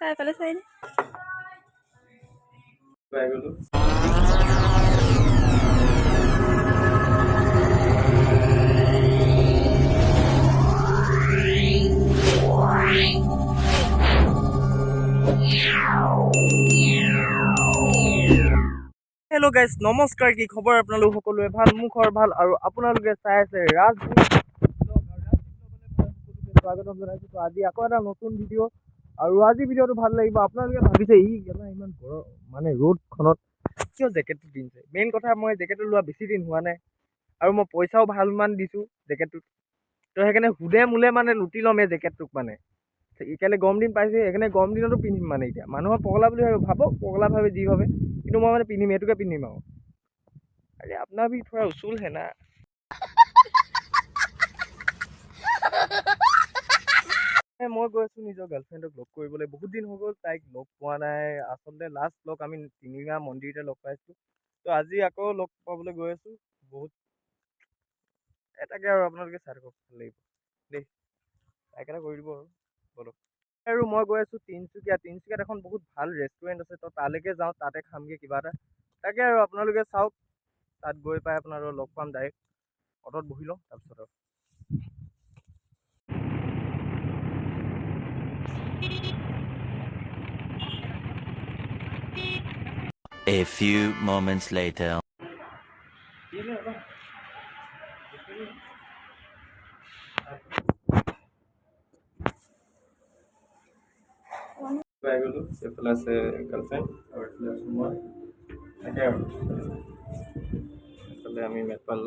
চাই পালে চাই হেল্ল' গাইজ, নমস্কাৰ। কি খবৰ আপোনালোক সকলোৱে? ভাল, মোৰ খবৰ ভাল। আৰু আপোনালোকে চাই আছে ৰাজদ্বীপ স্বাগতম জনাইছোঁ। তো আজি আকৌ এটা নতুন ভিডিঅ', আৰু আজি ভিডিঅ'টো ভাল লাগিব। আপোনালোকে ভাবিছে ইমান গৰম মানে ৰ'দখনত কিয় জেকেটটো পিন্ধিছে। মেইন কথা, মই জেকেটটো লোৱা বেছি দিন হোৱা নাই আৰু মই পইচাও ভালমান দিছোঁ জেকেটটোত। তো সেইকাৰণে সুদে মোলে মানে লুটি ল'ম এই জেকেটটোক। মানে এতিয়ালৈ গৰম দিন পাইছে, সেইকাৰণে গৰম দিনতো পিন্ধিম। মানে এতিয়া মানুহৰ পগলা বুলি ভাবক, পগলা ভাবে যি ভাবে, কিন্তু মই মানে পিন্ধিম, এইটোকে পিন্ধিম আৰু। अरे अपना भी थोड़ा उसूल है ना। মই গৈ আছোঁ নিজৰ গাৰ্লফ্ৰেণ্ডক লগ কৰিবলৈ। বহুত দিন হৈ গ'ল তাইক লগ পোৱা নাই। আচলতে লাষ্ট লগ আমি টিলিঙা মন্দিৰতে লগ পাইছোঁ। তো আজি আকৌ লগ পাবলৈ গৈ আছোঁ। বহুত এটাকে আৰু আপোনালোকে চাই থাকক, ভাল লাগিব দেই। তাইক এটা কৰি দিব আৰু বলক। আৰু মই গৈ আছোঁ তিনিচুকীয়াত এখন বহুত ভাল ৰেষ্টুৰেণ্ট আছে। তো তালৈকে যাওঁ, তাতে খামগৈ কিবা এটা। তাকে আৰু আপোনালোকে চাওক, তাত গৈ পাই আপোনালোকক লগ পাম। ডাইৰেক্ট অটত বহি লওঁ, তাৰপিছত আৰু A few moments later. পাই গ'লো। এইফালে আছে গাৰ্লফ্ৰেণ্ড আৰু এইফালে আছোঁ মই। তাকে আৰু এইফালে আমি মেপাল।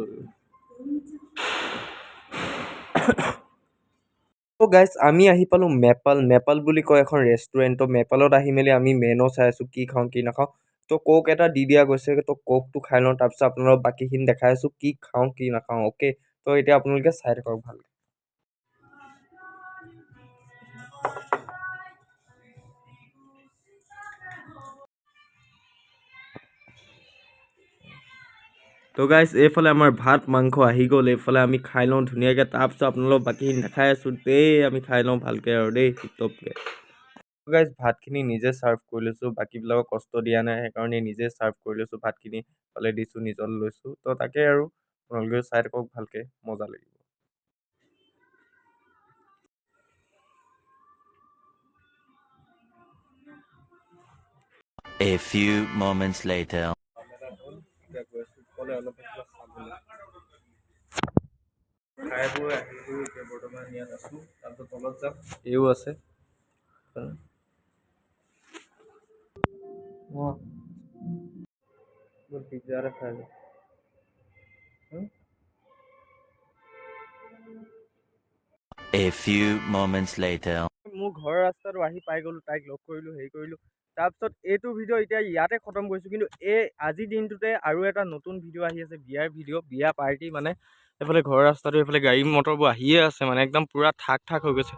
ত' গাইজ, আমি আহি পালোঁ মেপাল বুলি কয় এখন ৰেষ্টুৰেণ্ট। ত' মেপালত আহি মেলি আমি মেনু চাই আছোঁ, কি খাওঁ কি নাখাওঁ। ত' কোক এটা দি দিয়া গৈছে। ত' কোকটো খাই লওঁ, তাৰপিছত আপোনালোকক বাকীখিনি দেখাই আছোঁ কি খাওঁ কি নাখাওঁ। অ'কে, ত' এতিয়া আপোনালোকে চাই থাকক ভালকৈ। তো গাইজ, এইফালে আমাৰ ভাত মাংস আহি গ'ল। এইফালে আমি খাই লওঁ ধুনীয়াকৈ, তাৰপিছত আপোনালোকক বাকীখিনি দেখাই আছোঁ দেই। আমি খাই লওঁ ভালকৈ আৰু দেই, টিপটপকৈ। গাইজ, ভাতখিনি নিজে ছাৰ্ভ কৰি লৈছোঁ, বাকীবিলাকক কষ্ট দিয়া নাই। সেইকাৰণে নিজে ছাৰ্ভ কৰি লৈছোঁ। ভাতখিনি ফালে দিছোঁ, নিজৰ লৈছোঁ। তো তাকে আৰু আপোনালোকে চাই থাকক ভালকৈ, মজা লাগিব। A few moments later. খাই বৈ আহিলোঁ, এতিয়া বৰ্তমান ইয়াত আছোঁ। তাৰপিছত তলত যাম, এইও আছে। পিজ্জা এটা খাই লওঁ। A few moments later. মোৰ ঘৰৰ ৰাস্তাটো আহি পাই গ'লোঁ, তাইক লগ কৰিলোঁ, হেৰি কৰিলোঁ। তাৰপিছত এইটো ভিডিঅ' এতিয়া ইয়াতে খতম কৰিছোঁ। কিন্তু আজিৰ দিনটোতে আৰু এটা নতুন ভিডিঅ' আহি আছে, বিয়াৰ ভিডিঅ', বিয়া পাৰ্টি। মানে এইফালে ঘৰৰ ৰাস্তাটো, এইফালে গাড়ী মটৰবোৰ আহিয়ে আছে, মানে একদম পূৰা ঠাক হৈ গৈছে।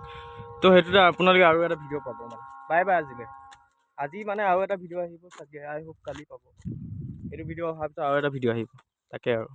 তো সেইটোতে আপোনালোকে আৰু এটা ভিডিঅ' পাব। মানে বাই বাই আজিলৈ। আজি মানে আৰু এটা ভিডিঅ' আহিব চাগে, আই হোপ কালি পাব। এইটো ভিডিঅ' অহাৰ পিছত আৰু এটা ভিডিঅ' আহিব, তাকে আৰু।